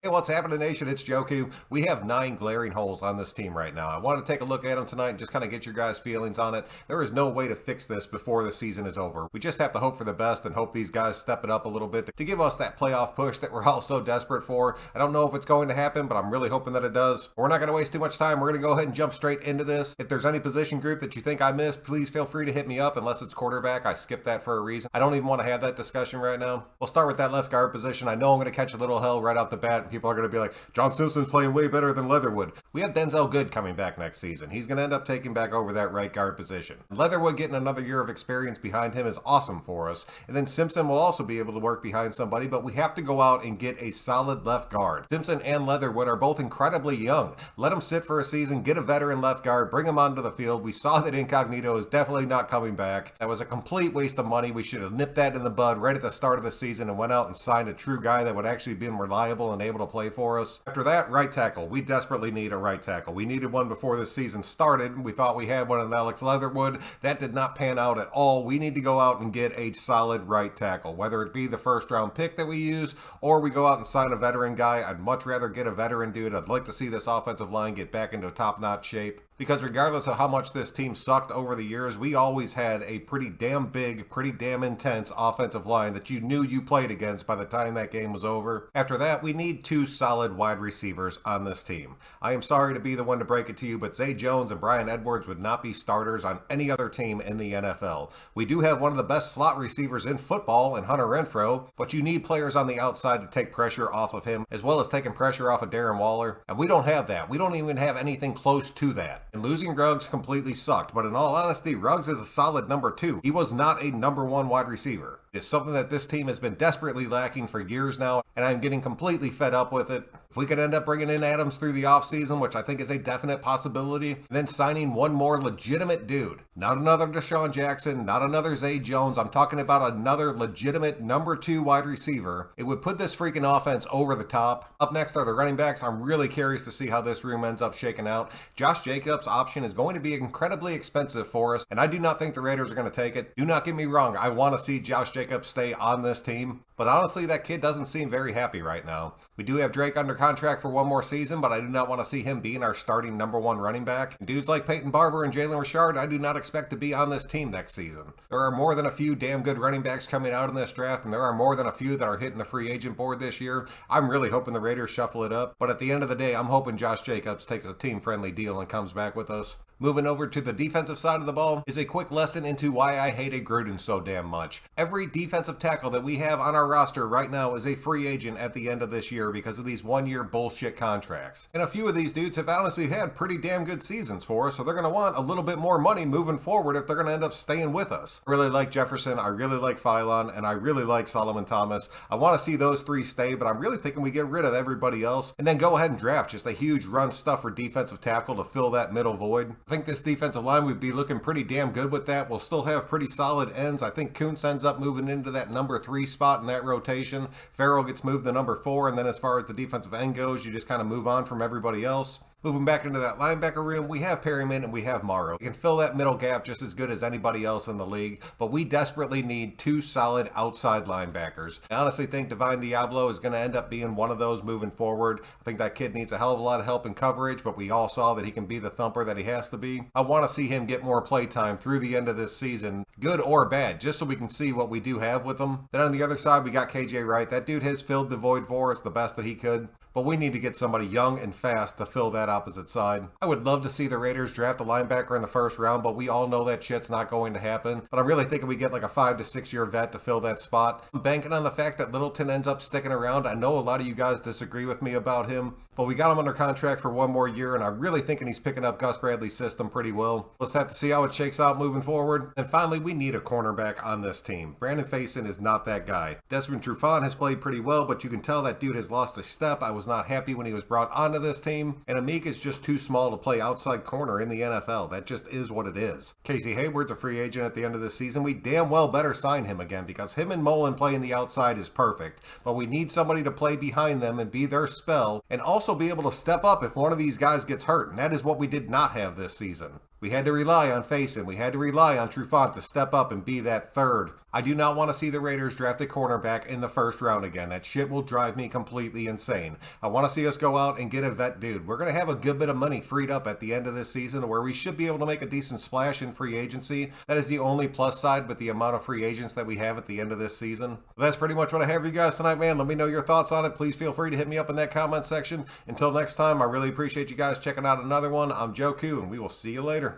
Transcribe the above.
Hey, what's happening, Nation? It's Joku. We have 9 glaring holes on this team right now. I want to take a look at them tonight and just kind of get your guys' feelings on it. There is no way to fix this before the season is over. We just have to hope for the best and hope these guys step it up a little bit to give us that playoff push that we're all so desperate for. I don't know if it's going to happen, but I'm really hoping that it does. We're not going to waste too much time. We're going to go ahead and jump straight into this. If there's any position group that you think I missed, please feel free to hit me up. Unless it's quarterback, I skipped that for a reason. I don't even want to have that discussion right now. We'll start with that left guard position. I know I'm going to catch a little hell right off the bat, and people are going to be like, John Simpson's playing way better than Leatherwood. We have Denzel Good coming back next season. He's going to end up taking back over that right guard position. Leatherwood getting another year of experience behind him is awesome for us. And then Simpson will also be able to work behind somebody, but we have to go out and get a solid left guard. Simpson and Leatherwood are both incredibly young. Let them sit for a season, get a veteran left guard, bring him onto the field. We saw that Incognito is definitely not coming back. That was a complete waste of money. We should have nipped that in the bud right at the start of the season and went out and signed a true guy that would actually be reliable and able to play for us. After that, right tackle. We desperately need a right tackle. We needed one before the season started. We thought we had one in Alex Leatherwood. That did not pan out at all. We need to go out and get a solid right tackle, whether it be the first round pick that we use or we go out and sign a veteran guy. I'd much rather get a veteran dude. I'd like to see this offensive line get back into top-notch shape. Because regardless of how much this team sucked over the years, we always had a pretty damn big, pretty damn intense offensive line that you knew you played against by the time that game was over. After that, we need 2 solid wide receivers on this team. I am sorry to be the one to break it to you, but Zay Jones and Bryan Edwards would not be starters on any other team in the NFL. We do have one of the best slot receivers in football in Hunter Renfrow, but you need players on the outside to take pressure off of him, as well as taking pressure off of Darren Waller, and we don't have that. We don't even have anything close to that. And losing Ruggs completely sucked, but in all honesty, Ruggs is a solid number 2. He was not a number 1 wide receiver. It's something that this team has been desperately lacking for years now, and I'm getting completely fed up with it. If we could end up bringing in Adams through the offseason, which I think is a definite possibility, and then signing one more legitimate dude. Not another Deshaun Jackson, not another Zay Jones. I'm talking about another legitimate number 2 wide receiver. It would put this freaking offense over the top. Up next are the running backs. I'm really curious to see how this room ends up shaking out. Josh Jacobs' option is going to be incredibly expensive for us, and I do not think the Raiders are going to take it. Do not get me wrong. I want to see Josh Jacobs stay on this team, but honestly, that kid doesn't seem very happy right now. We do have Drake under contract for one more season, but I do not want to see him being our starting number 1 running back. And dudes like Peyton Barber and Jalen Richard, I do not expect to be on this team next season. There are more than a few damn good running backs coming out in this draft, and there are more than a few that are hitting the free agent board this year. I'm really hoping the Raiders shuffle it up, but at the end of the day, I'm hoping Josh Jacobs takes a team-friendly deal and comes back with us. Moving over to the defensive side of the ball is a quick lesson into why I hated Gruden so damn much. Every defensive tackle that we have on our roster right now is a free agent at the end of this year because of these 1-year bullshit contracts. And a few of these dudes have honestly had pretty damn good seasons for us, so they're going to want a little bit more money moving forward if they're going to end up staying with us. I really like Jefferson, I really like Phylon, and I really like Solomon Thomas. I want to see those 3 stay, but I'm really thinking we get rid of everybody else and then go ahead and draft just a huge run stuffer defensive tackle to fill that middle void. I think this defensive line would be looking pretty damn good with that. We'll still have pretty solid ends. I think Kuntz ends up moving into that number 3 spot in that rotation. Farrell gets moved to number 4, and then as far as the defensive end goes, you just kind of move on from everybody else. Moving back into that linebacker room, we have Perryman and we have Morrow. We can fill that middle gap just as good as anybody else in the league, but we desperately need 2 solid outside linebackers. I honestly think Divine Diablo is going to end up being one of those moving forward. I think that kid needs a hell of a lot of help in coverage, but we all saw that he can be the thumper that he has to be. I want to see him get more play time through the end of this season, good or bad, just so we can see what we do have with him. Then on the other side, we got KJ Wright. That dude has filled the void for us the best that he could. But we need to get somebody young and fast to fill that opposite side. I would love to see the Raiders draft a linebacker in the first round, but we all know that shit's not going to happen. But I'm really thinking we get like a 5 to 6 year vet to fill that spot. I'm banking on the fact that Littleton ends up sticking around. I know a lot of you guys disagree with me about him, but we got him under contract for 1 more year, and I'm really thinking he's picking up Gus Bradley's system pretty well. Let's have to see how it shakes out moving forward. And finally, we need a cornerback on this team. Brandon Facyson is not that guy. Desmond Trufant has played pretty well, but you can tell that dude has lost a step. I was not happy when he was brought onto this team, and Amik is just too small to play outside corner in the NFL. That just is what it is. Casey Hayward's a free agent at the end of this season. We damn well better sign him again because him and Mullen playing the outside is perfect, but we need somebody to play behind them and be their spell and also be able to step up if one of these guys gets hurt, and that is what we did not have this season. We had to rely on Faison. We had to rely on Trufant to step up and be that third. I do not want to see the Raiders draft a cornerback in the first round again. That shit will drive me completely insane. I want to see us go out and get a vet dude. We're going to have a good bit of money freed up at the end of this season where we should be able to make a decent splash in free agency. That is the only plus side with the amount of free agents that we have at the end of this season. That's pretty much what I have for you guys tonight, man. Let me know your thoughts on it. Please feel free to hit me up in that comment section. Until next time, I really appreciate you guys checking out another one. I'm Joe Koo, and we will see you later.